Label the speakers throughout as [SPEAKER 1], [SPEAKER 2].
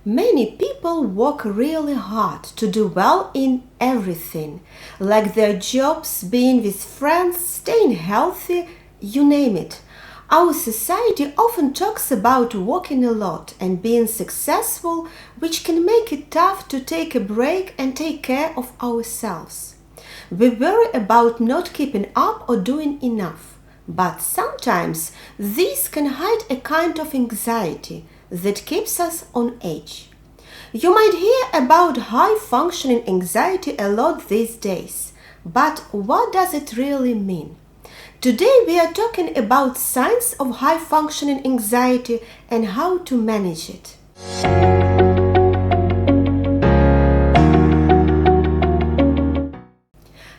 [SPEAKER 1] Many people work really hard to do well in everything, like their jobs, being with friends, staying healthy, you name it. Our society often talks about working a lot and being successful, which can make it tough to take a break and take care of ourselves. We worry about not keeping up or doing enough, but sometimes this can hide a kind of anxiety that keeps us on edge. You might hear about high-functioning anxiety a lot these days, but what does it really mean? Today we are talking about signs of high-functioning anxiety and how to manage it.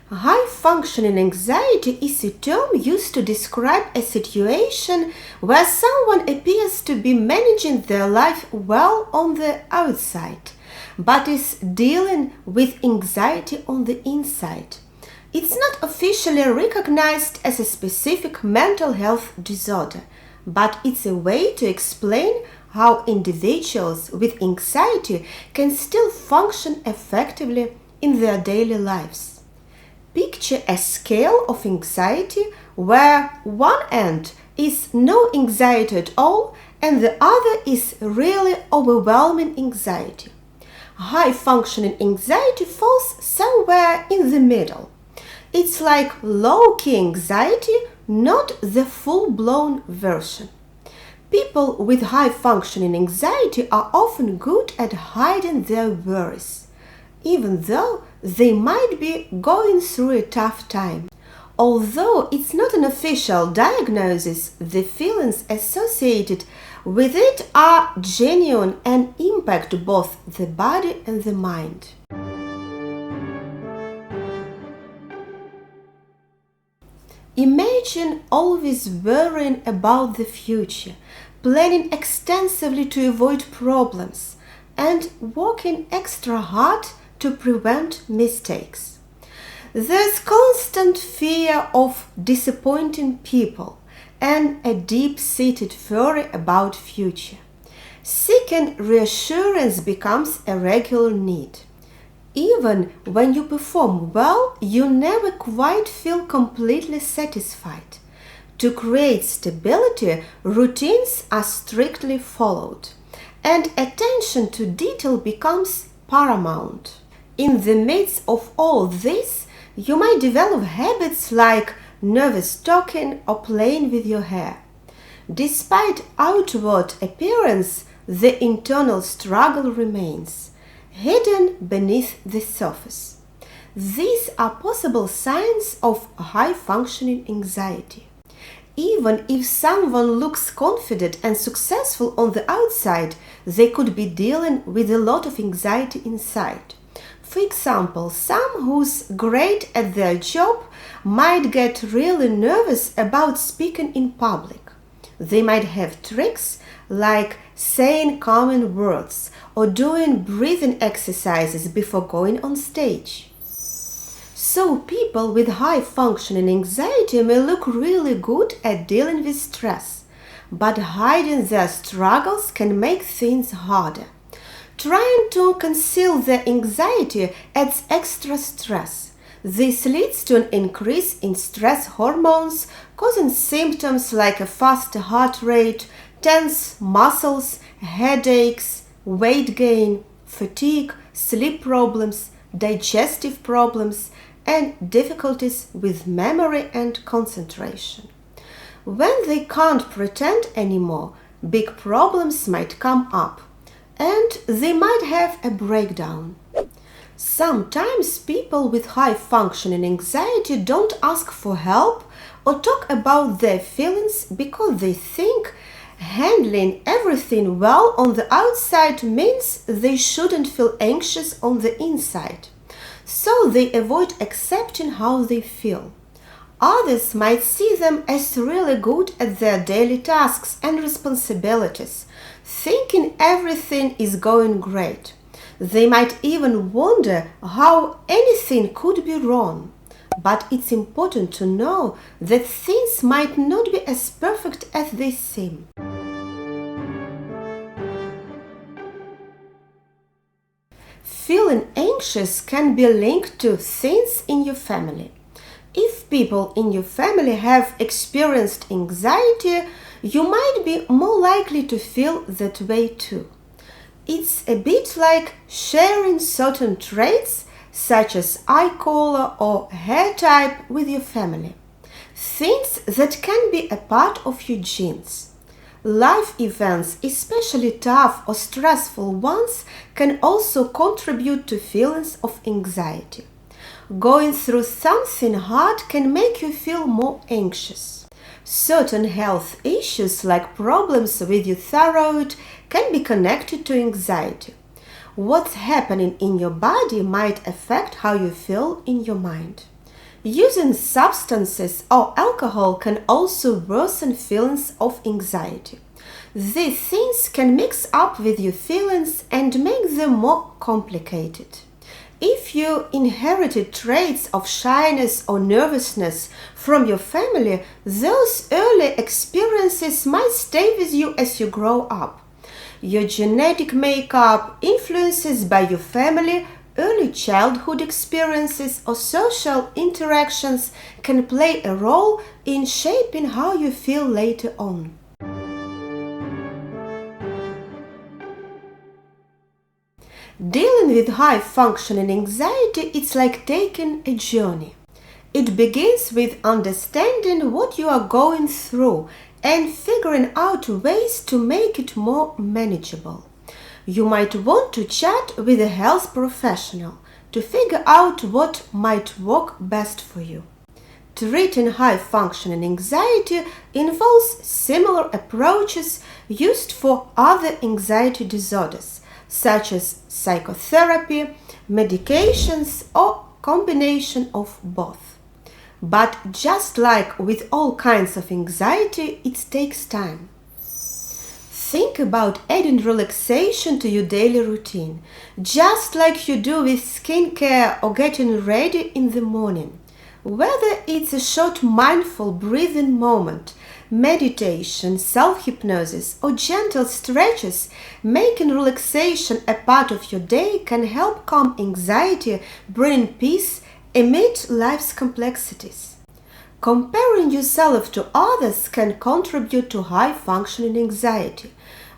[SPEAKER 1] High-functioning anxiety is a term used to describe a situation where someone appears to be managing their life well on the outside, but is dealing with anxiety on the inside. It's not officially recognized as a specific mental health disorder, but it's a way to explain how individuals with anxiety can still function effectively in their daily lives. Picture a scale of anxiety where one end is no anxiety at all and the other is really overwhelming anxiety. High-functioning anxiety falls somewhere in the middle. It's like low-key anxiety, not the full-blown version. People with high-functioning anxiety are often good at hiding their worries, even though they might be going through a tough time. Although it's not an official diagnosis, the feelings associated with it are genuine and impact both the body and the mind. Imagine always worrying about the future, planning extensively to avoid problems, and working extra hard to prevent mistakes. There's constant fear of disappointing people and a deep-seated worry about future. Seeking reassurance becomes a regular need. Even when you perform well, you never quite feel completely satisfied. To create stability, routines are strictly followed, and attention to detail becomes paramount. In the midst of all this, you might develop habits like nervous talking or playing with your hair. Despite outward appearance, the internal struggle remains, hidden beneath the surface. These are possible signs of high-functioning anxiety. Even if someone looks confident and successful on the outside, they could be dealing with a lot of anxiety inside. For example, some who's great at their job might get really nervous about speaking in public. They might have tricks like saying calming words or doing breathing exercises before going on stage. So people with high-functioning anxiety may look really good at dealing with stress, but hiding their struggles can make things harder. Trying to conceal their anxiety adds extra stress. This leads to an increase in stress hormones, causing symptoms like a faster heart rate, tense muscles, headaches, weight gain, fatigue, sleep problems, digestive problems, and difficulties with memory and concentration. When they can't pretend anymore, big problems might come up, and they might have a breakdown. Sometimes people with high-functioning anxiety don't ask for help or talk about their feelings because they think handling everything well on the outside means they shouldn't feel anxious on the inside. So they avoid accepting how they feel. Others might see them as really good at their daily tasks and responsibilities, thinking everything is going great. They might even wonder how anything could be wrong. But it's important to know that things might not be as perfect as they seem. Feeling anxious can be linked to things in your family. If people in your family have experienced anxiety, you might be more likely to feel that way too. It's a bit like sharing certain traits such as eye color or hair type with your family. Things that can be a part of your genes. Life events, especially tough or stressful ones, can also contribute to feelings of anxiety. Going through something hard can make you feel more anxious. Certain health issues like problems with your thyroid can be connected to anxiety. What's happening in your body might affect how you feel in your mind. Using substances or alcohol can also worsen feelings of anxiety. These things can mix up with your feelings and make them more complicated. If you inherited traits of shyness or nervousness from your family, those early experiences might stay with you as you grow up. Your genetic makeup, influences by your family, early childhood experiences, or social interactions can play a role in shaping how you feel later on. Dealing with high-functioning anxiety is like taking a journey. It begins with understanding what you are going through and figuring out ways to make it more manageable. You might want to chat with a health professional to figure out what might work best for you. Treating high-functioning anxiety involves similar approaches used for other anxiety disorders, such as psychotherapy, medications, or combination of both. But just like with all kinds of anxiety, it takes time. Think about adding relaxation to your daily routine, just like you do with skincare or getting ready in the morning. Whether it's a short mindful breathing moment, meditation, self-hypnosis, or gentle stretches, making relaxation a part of your day can help calm anxiety, bringing peace amid life's complexities. Comparing yourself to others can contribute to high-functioning anxiety.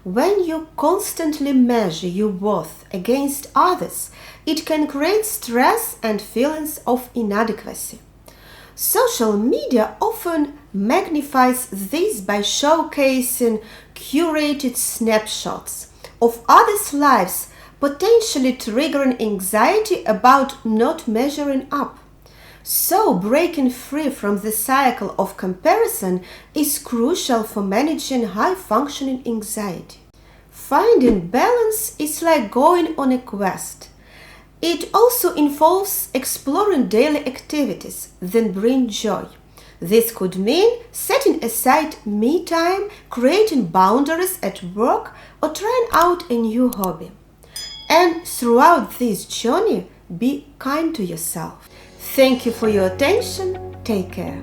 [SPEAKER 1] When you constantly measure your worth against others, it can create stress and feelings of inadequacy. Social media often magnifies this by showcasing curated snapshots of others' lives, potentially triggering anxiety about not measuring up. So, breaking free from the cycle of comparison is crucial for managing high-functioning anxiety. Finding balance is like going on a quest. It also involves exploring daily activities that bring joy. This could mean setting aside me time, creating boundaries at work, or trying out a new hobby. And throughout this journey, be kind to yourself. Thank you for your attention. Take care.